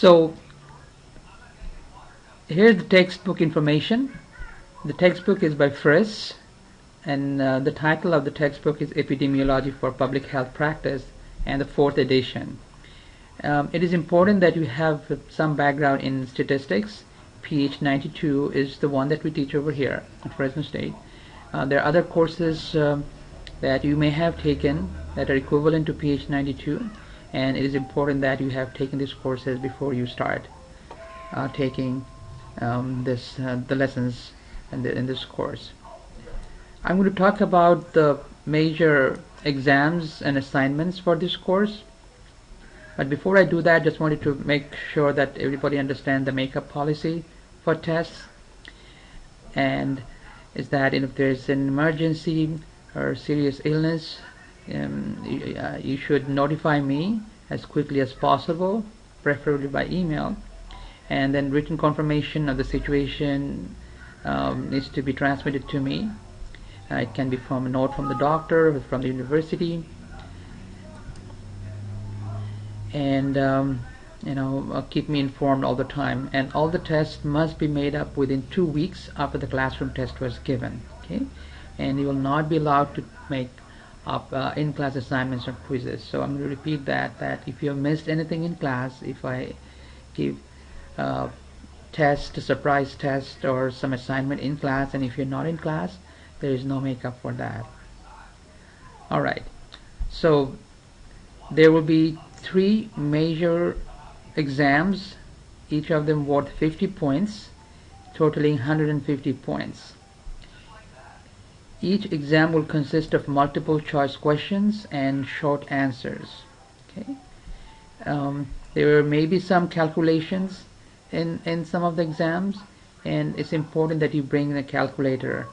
So here's the textbook information. The textbook is by Friss, and the title of the textbook is Epidemiology for Public Health Practice, and the 4th edition. It is important that you have some background in statistics. PH 92 is the one that we teach over here at Fresno State. There are other courses that you may have taken that are equivalent to PH 92, and it is important that you have taken these courses before you start taking the lessons in this course. I'm going to talk about the major exams and assignments for this course. But before I do that, just wanted to make sure that everybody understands the makeup policy for tests. And is that if there's an emergency or serious illness, you should notify me as quickly as possible, preferably by email. And then written confirmation of the situation needs to be transmitted to me. It can be from a note from the doctor or from the university. And keep me informed all the time, and all the tests must be made up within 2 weeks after the classroom test was given. Okay, and you will not be allowed to make up in-class assignments or quizzes. So I'm going to repeat that if you have missed anything in class, if I give a surprise test or some assignment in class, and if you're not in class, there is no makeup for that. Alright, so there will be 3 major exams, each of them worth 50 points, totaling 150 points. Each exam will consist of multiple choice questions and short answers. Okay. There may be some calculations in some of the exams, and it's important that you bring a calculator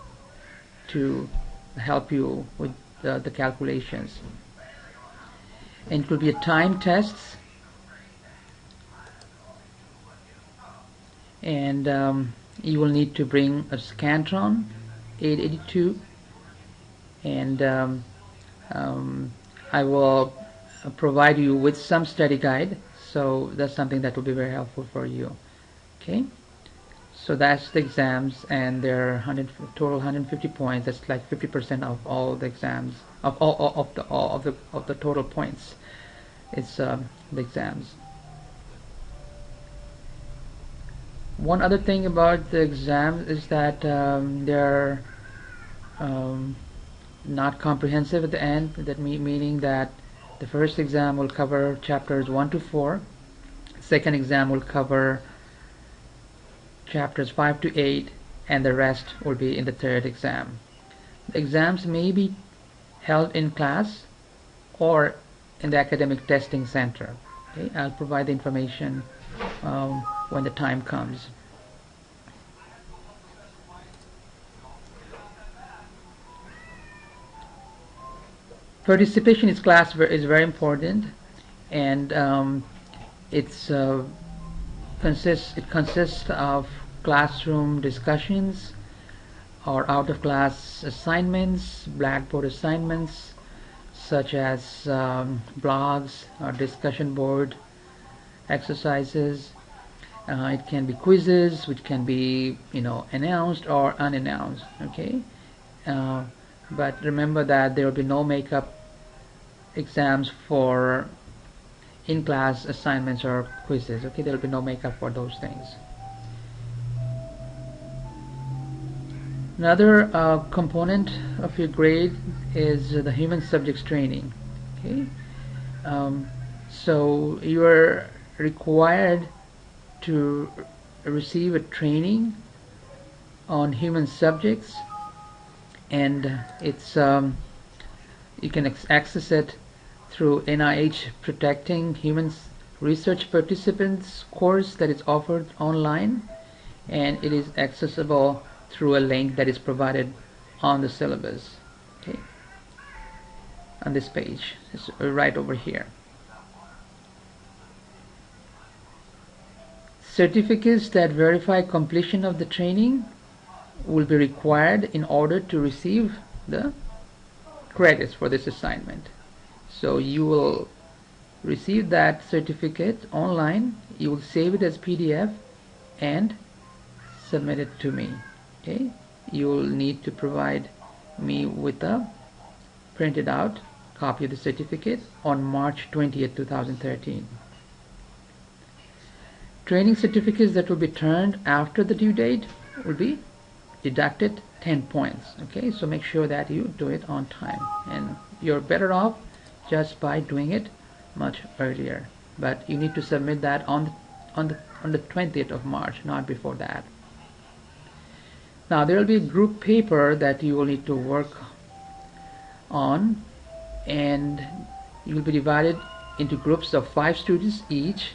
to help you with the calculations. And it will be a time test, and you will need to bring a Scantron 882, and I will provide you with some study guide, so that's something that will be very helpful for you. Okay, so that's the exams, and there are total 150 points. That's like 50% of all the exams, of the total points. It's the exams. One other thing about the exams is that they're not comprehensive at the end. That meaning that the first exam will cover chapters 1 to 4. Second exam will cover chapters 5 to 8, and the rest will be in the third exam. The exams may be held in class or in the academic testing center. Okay, I'll provide the information when the time comes. Participation in class is very important, and it consists of classroom discussions or out-of-class assignments, blackboard assignments, such as blogs or discussion board exercises. It can be quizzes, which can be announced or unannounced. Okay, but remember that there will be no makeup exams for in-class assignments or quizzes. Okay, there will be no makeup for those things. Another component of your grade is the human subjects training. Okay, so you are required to receive a training on human subjects, and it's you can access it through NIH Protecting Human Research Participants course that is offered online, and it is accessible through a link that is provided on the syllabus. Okay, on this page, it's right over here. Certificates that verify completion of the training will be required in order to receive the credits for this assignment. So you will receive that certificate online, you will save it as PDF and submit it to me. Okay, you will need to provide me with a printed out copy of the certificate on March 20th, 2013. Training certificates that will be turned after the due date will be deducted 10 points. Okay, so make sure that you do it on time, and you're better off just by doing it much earlier, but you need to submit that on the 20th of March, not before that. Now there will be a group paper that you will need to work on, and you will be divided into groups of 5 students each,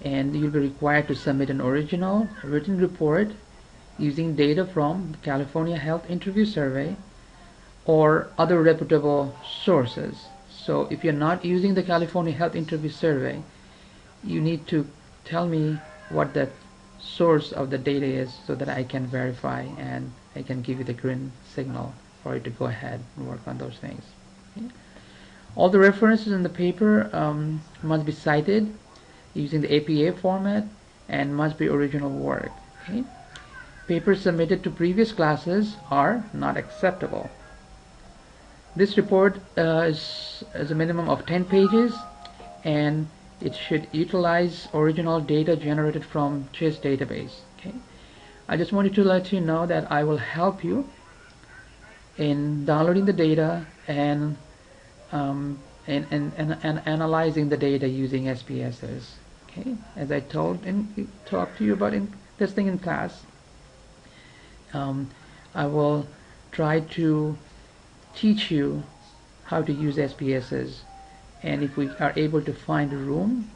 and you'll be required to submit an original written report using data from the California Health Interview Survey or other reputable sources. So if you're not using the California Health Interview Survey, you need to tell me what that source of the data is so that I can verify and I can give you the green signal for you to go ahead and work on those things. Okay. All the references in the paper must be cited using the APA format and must be original work. Okay. Papers submitted to previous classes are not acceptable. This report is a minimum of 10 pages, and it should utilize original data generated from GIS database. Okay. I just wanted to let you know that I will help you in downloading the data and analyzing the data using SPSS. Okay. As I talked to you about in testing in class, I will try to teach you how to use SPSS, and if we are able to find a room,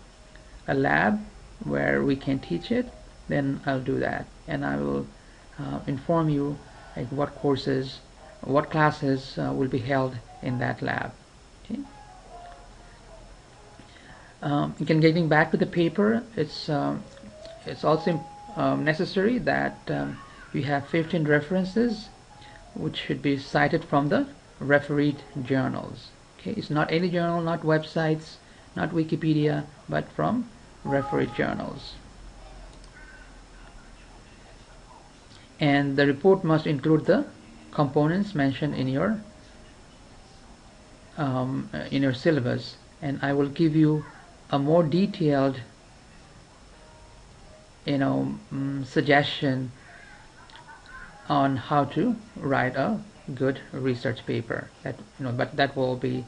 a lab where we can teach it, then I'll do that, and I will inform you like what courses, what classes will be held in that lab. Okay. Again, getting back to the paper, it's also necessary that we have 15 references which should be cited from the refereed journals. Okay, it's not any journal, not websites, not Wikipedia, but from refereed journals. And the report must include the components mentioned in your syllabus, and I will give you a more detailed suggestion on how to write a good research paper, but that will be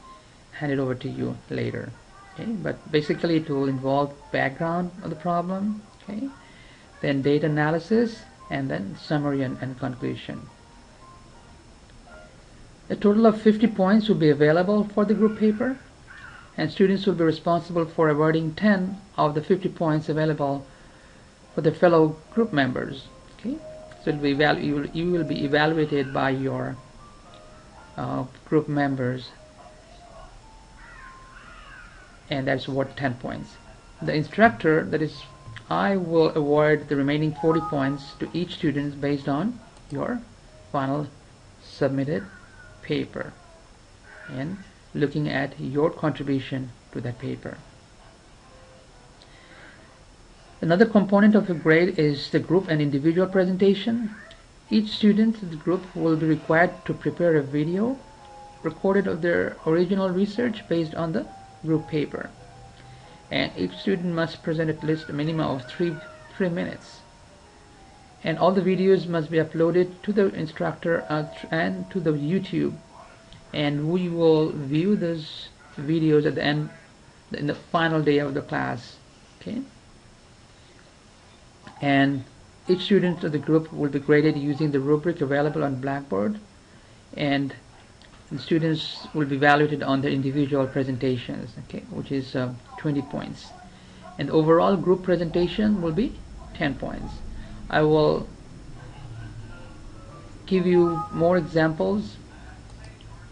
handed over to you later. Okay, but basically it will involve background of the problem, okay, then data analysis, and then summary and conclusion. A total of 50 points will be available for the group paper, and students will be responsible for awarding 10 of the 50 points available for their fellow group members. Okay, so you will be evaluated by your group members, and that's worth 10 points. The instructor, that is, I will award the remaining 40 points to each student based on your final submitted paper and looking at your contribution to that paper. Another component of a grade is the group and individual presentation. Each student in the group will be required to prepare a video recorded of their original research based on the group paper, and each student must present at least a minimum of 3 minutes, and all the videos must be uploaded to the instructor and to the YouTube, and we will view those videos at the end, in the final day of the class. Okay, and each student of the group will be graded using the rubric available on Blackboard, and the students will be evaluated on their individual presentations, okay, which is 20 points, and the overall group presentation will be 10 points. I will give you more examples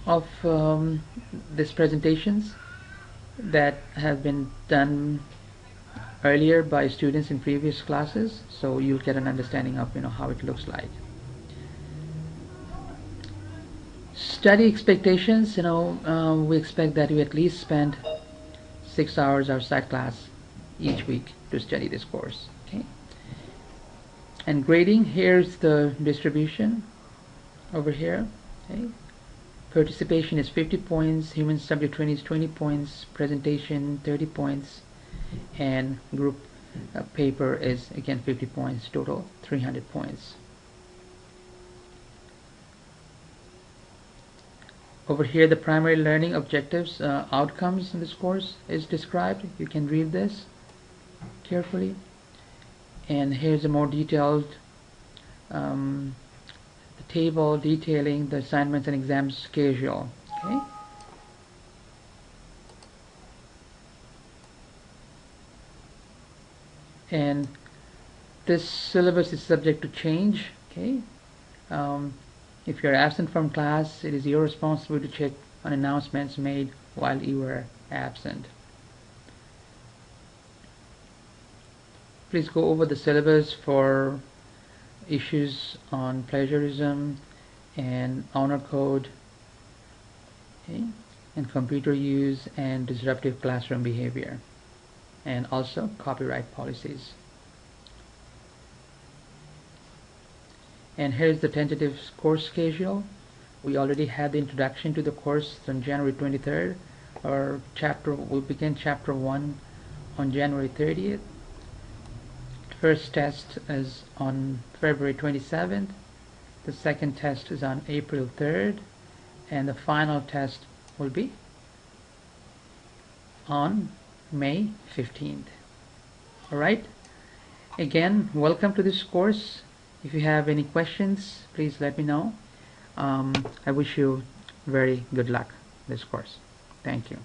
of these presentations that have been done earlier by students in previous classes, so you'll get an understanding of how it looks like. Study expectations, we expect that you at least spend 6 hours outside class each week to study this course. Okay. And grading, here's the distribution over here. Okay. Participation is 50 points, human subject training is 20 points, presentation 30 points, and group paper is again 50 points, total 300 points. Over here the primary learning objectives, outcomes in this course is described. You can read this carefully. And here's a more detailed the table detailing the assignments and exams schedule. Okay. And this syllabus is subject to change. Okay. If you're absent from class, it is your responsibility to check on announcements made while you were absent. Please go over the syllabus for issues on plagiarism and honor code, okay, and computer use and disruptive classroom behavior, and also copyright policies. And here's the tentative course schedule. We already had the introduction to the course on January 23rd. We'll begin chapter 1 on January 30th. First test is on February 27th. The second test is on April 3rd. And the final test will be on May 15th. Alright? Again, welcome to this course. If you have any questions, please let me know. I wish you very good luck in this course. Thank you.